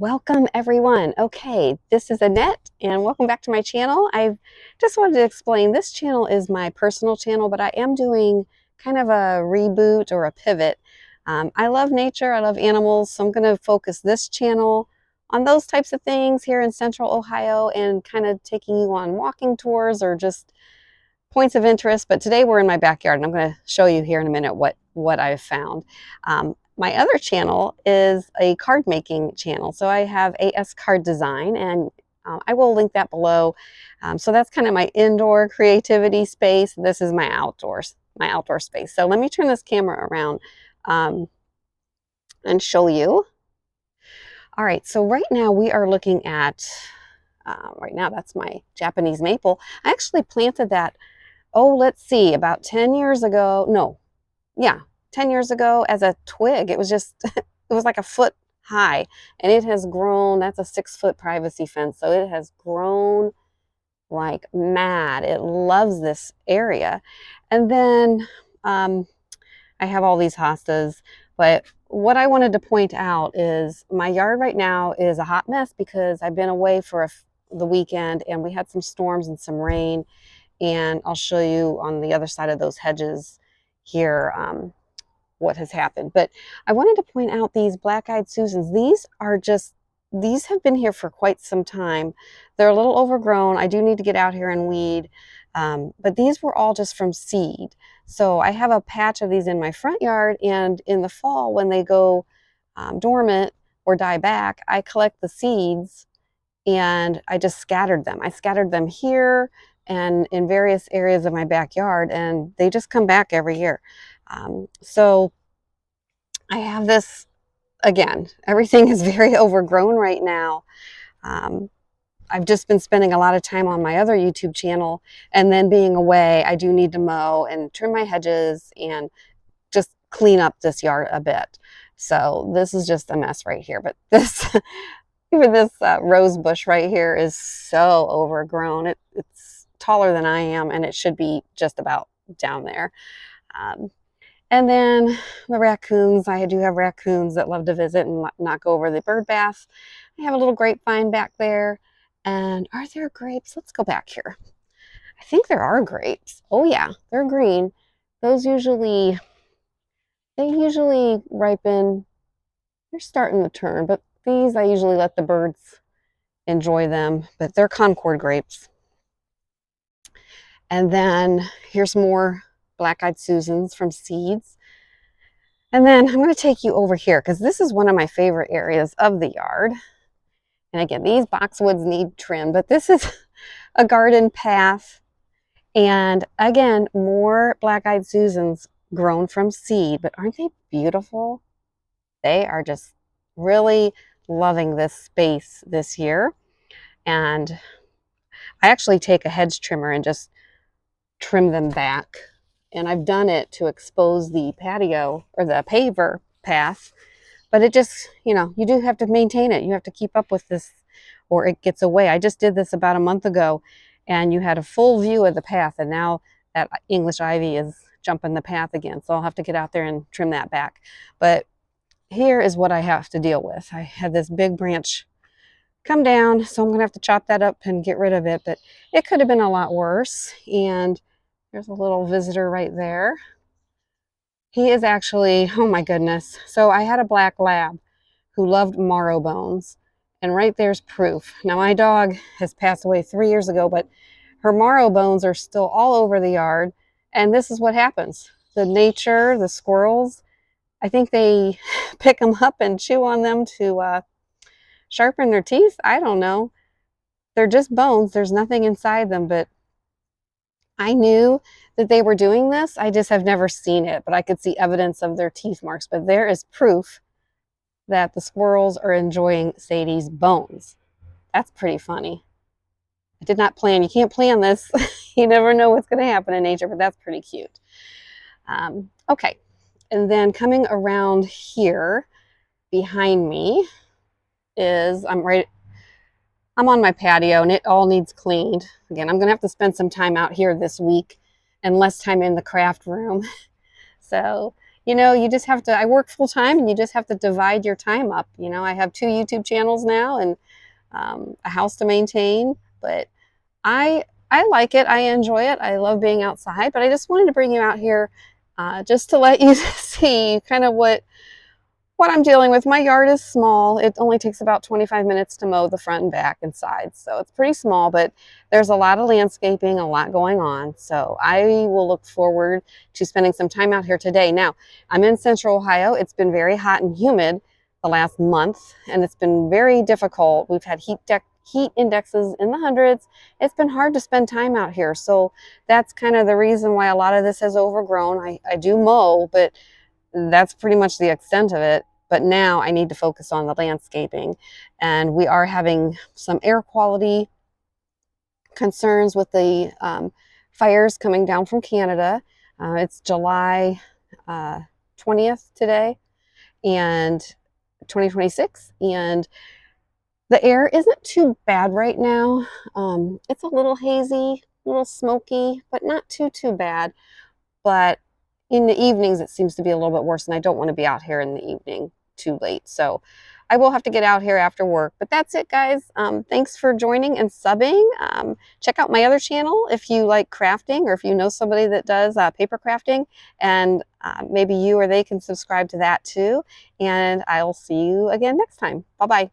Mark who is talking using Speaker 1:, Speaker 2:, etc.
Speaker 1: Welcome everyone. Okay, this is Annette and welcome back to my channel. I just wanted to explain this channel is my personal channel, but I am doing kind of a reboot or a pivot. I love nature, I love animals, so I'm going to focus this channel on those types of things here in Central Ohio and kind of taking you on walking tours or just points of interest. But today we're in my backyard and I'm going to show you here in a minute what I've found. My other channel is a card making channel. So I have AS Card Design, and I will link that below. So that's kind of my indoor creativity space. This is my outdoor space. So let me turn this camera around and show you. All right, so right now we are looking at, right now that's my Japanese maple. I actually planted that, oh, let's see, about 10 years ago. No, yeah, 10 years ago as a twig. It was just, it was like a foot high, and it has grown. That's a 6-foot privacy fence. So it has grown like mad. It loves this area. And then I have all these hostas, but what I wanted to point out is my yard right now is a hot mess because I've been away for the weekend and we had some storms and some rain, and I'll show you on the other side of those hedges here what has happened. But I wanted to point out these black-eyed Susans. These have been here for quite some time. They're a little overgrown. I do need to get out here and weed. But these were all just from seed. So I have a patch of these in my front yard, and in the fall when they go dormant or die back, I collect the seeds and I just scattered them. I scattered them here and in various areas of my backyard, and they just come back every year. So I have this, again, everything is very overgrown right now. Um, I've just been spending a lot of time on my other YouTube channel, and then being away, I do need to mow and trim my hedges and just clean up this yard a bit. So this is just a mess right here. But this, even this rose bush right here is so overgrown. It's taller than I am, and it should be just about down there. And then the raccoons, I do have raccoons that love to visit and knock over the bird bath. I have a little grapevine back there. And are there grapes? Let's go back here. I think there are grapes. Oh yeah, they're green. Those usually, they usually ripen. They're starting to turn, but these I usually let the birds enjoy them, but they're Concord grapes. And then here's more black-eyed Susans from seeds. And then I'm going to take you over here because this is one of my favorite areas of the yard. And again, these boxwoods need trim, but this is a garden path. And again, more black-eyed Susans grown from seed, but aren't they beautiful? They are just really loving this space this year. And I actually take a hedge trimmer and just trim them back. And I've done it to expose the patio or the paver path, but it just, you do have to maintain it. You have to keep up with this or it gets away. I just did this about a month ago, and you had a full view of the path, and now that English ivy is jumping the path again. So I'll have to get out there and trim that back. But here is what I have to deal with. I had this big branch come down, so I'm gonna have to chop that up and get rid of it, but it could have been a lot worse. And there's a little visitor right there. He is actually, oh my goodness. So I had a black lab who loved marrow bones, and right there's proof. Now my dog has passed away 3 years ago, but her marrow bones are still all over the yard, and this is what happens. The squirrels, I think they pick them up and chew on them to sharpen their teeth. I don't know. They're just bones. There's nothing inside them, but I knew that they were doing this. I just have never seen it, but I could see evidence of their teeth marks. But there is proof that the squirrels are enjoying Sadie's bones. That's pretty funny. I did not plan. You can't plan this. You never know what's going to happen in nature, but that's pretty cute. Okay, and then coming around here behind me is, I'm on my patio and it all needs cleaned. Again, I'm going to have to spend some time out here this week and less time in the craft room. So you know, you just have to, I work full time and you just have to divide your time up. You know, I have 2 YouTube channels now and a house to maintain, but I like it. I enjoy it. I love being outside, but I just wanted to bring you out here just to let you see kind of what I'm dealing with. My yard is small. It only takes about 25 minutes to mow the front and back and sides. So it's pretty small, but there's a lot of landscaping, a lot going on. So I will look forward to spending some time out here today. Now, I'm in Central Ohio. It's been very hot and humid the last month, and it's been very difficult. We've had heat indexes in the hundreds. It's been hard to spend time out here. So that's kind of the reason why a lot of this has overgrown. I do mow, but that's pretty much the extent of it. But now I need to focus on the landscaping. And we are having some air quality concerns with the fires coming down from Canada. It's July 20th today, and 2026. And the air isn't too bad right now. It's a little hazy, a little smoky, but not too bad. But in the evenings, it seems to be a little bit worse, and I don't want to be out here in the evening too late. So I will have to get out here after work. But that's it, guys. Thanks for joining and subbing. Check out my other channel if you like crafting, or if you know somebody that does paper crafting, and maybe you or they can subscribe to that too. And I'll see you again next time. Bye-bye.